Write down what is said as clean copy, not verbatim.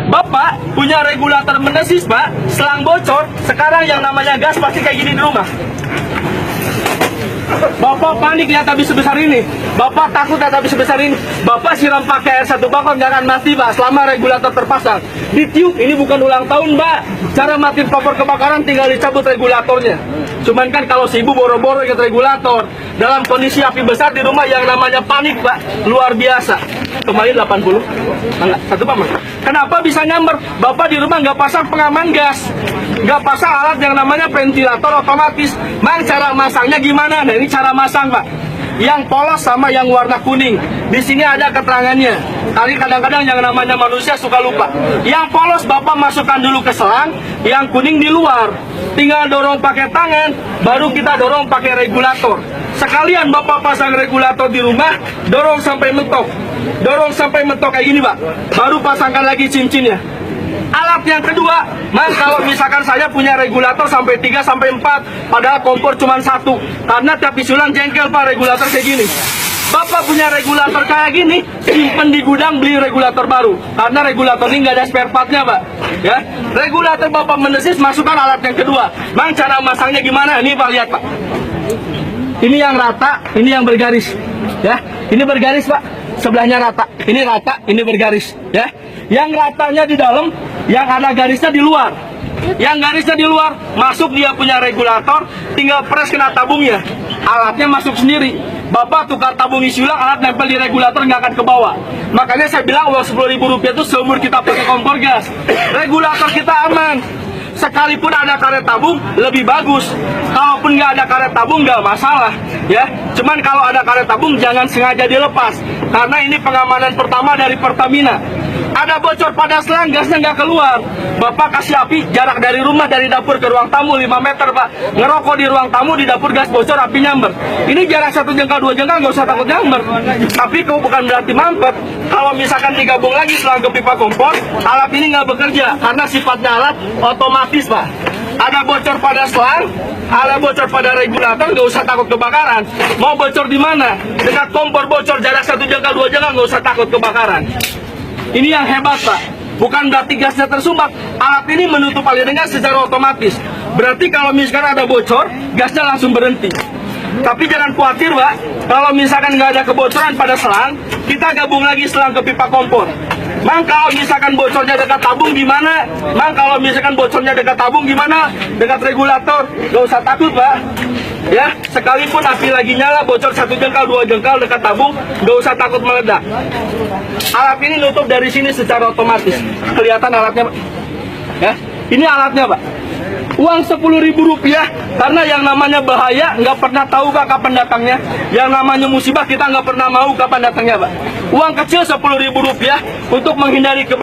Bapak punya regulator menesis, Pak, selang bocor. Sekarang yang namanya gas pasti kayak gini di rumah. Bapak panik lihat habis sebesar ini. Bapak takut lihat habis sebesar ini. Bapak siram pakai air 1 bakon nggak akan mati, Pak, selama regulator terpasang. Ditiup, ini bukan ulang tahun, Mbak. Cara matiin kompor kebakaran tinggal dicabut regulatornya. Cuman kan kalau si ibu boro-boro ikat regulator, dalam kondisi api besar di rumah yang namanya panik, Pak, luar biasa. Kembali 80. Enggak, 1 Pak, Mas. Kenapa bisa nyamber? Bapak di rumah nggak pasang pengaman gas, nggak pasang alat yang namanya ventilator otomatis. Mang, cara masangnya gimana? Nah, ini cara masang, Pak. Yang polos sama yang warna kuning. Di sini ada keterangannya. Kali kadang-kadang yang namanya manusia suka lupa. Yang polos Bapak masukkan dulu ke selang, yang kuning di luar. Tinggal dorong pakai tangan, baru kita dorong pakai regulator. Sekalian Bapak pasang regulator di rumah, dorong sampai mentok. Dorong sampai mentok kayak gini, Pak. Baru pasangkan lagi cincinnya. Alat yang kedua, Mas, kalau misalkan saya punya regulator sampai 3 sampai 4, padahal kompor cuma 1. Karena tiap isulan jengkel, Pak, regulator kayak gini. Bapak punya regulator kayak gini, simpen di gudang, beli regulator baru. Karena regulator ini nggak ada spare partnya, Pak. Ya, regulator Bapak menesis, masukkan alat yang kedua. Mang, cara masangnya gimana? Ini Pak, lihat, Pak. Ini yang rata, ini yang bergaris. Ya, ini bergaris, Pak. Sebelahnya rata, ini bergaris. Ya, yang ratanya di dalam, yang ada garisnya di luar. Yang garisnya di luar, masuk dia punya regulator, tinggal press kena tabungnya. Alatnya masuk sendiri. Bapak tukar tabung isi ulang, alat nempel di regulator nggak akan ke bawah. Makanya saya bilang uang Rp10.000 itu seumur kita pakai kompor gas. Regulator kita aman. Sekalipun ada karet tabung, lebih bagus. Kalaupun nggak ada karet tabung, nggak masalah. Ya, cuman kalau ada karet tabung, jangan sengaja dilepas. Karena ini pengamanan pertama dari Pertamina. Ada bocor pada selang, gasnya nggak keluar. Bapak kasih api, jarak dari rumah, dari dapur ke ruang tamu 5 meter, Pak. Ngerokok di ruang tamu, di dapur gas bocor, api nyamber. Ini jarak 1 jengkal, 2 jengkal, nggak usah takut nyamber. Tapi kau bukan berarti mampet. Kalau misalkan digabung lagi selang ke pipa kompor, alat ini nggak bekerja. Karena sifatnya alat otomatis, Pak. Ada bocor pada selang, ada bocor pada regulator, nggak usah takut kebakaran. Mau bocor di mana? Dekat kompor bocor, jarak 1 jengkal, 2 jengkal, nggak usah takut kebakaran. Ini yang hebat, Pak. Bukan berarti gasnya tersumbat. Alat ini menutup aliran gas secara otomatis. Berarti kalau misalkan ada bocor, gasnya langsung berhenti. Tapi jangan khawatir, Pak. Kalau misalkan nggak ada kebocoran pada selang, kita gabung lagi selang ke pipa kompor. Mang, kalau misalkan bocornya dekat tabung gimana? Mang, kalau misalkan bocornya dekat tabung gimana? Dekat regulator, nggak usah takut, Pak. Ya, sekalipun api lagi nyala, bocor 1 jengkal, 2 jengkal dekat tabung, nggak usah takut meledak. Alat ini nutup dari sini secara otomatis. Kelihatan alatnya, Pak? Ya, ini alatnya, Pak. Uang Rp10.000, karena yang namanya bahaya nggak pernah tahu, Pak, kapan datangnya. Yang namanya musibah kita nggak pernah mau kapan datangnya, Pak. Uang kecil Rp10.000 untuk menghindari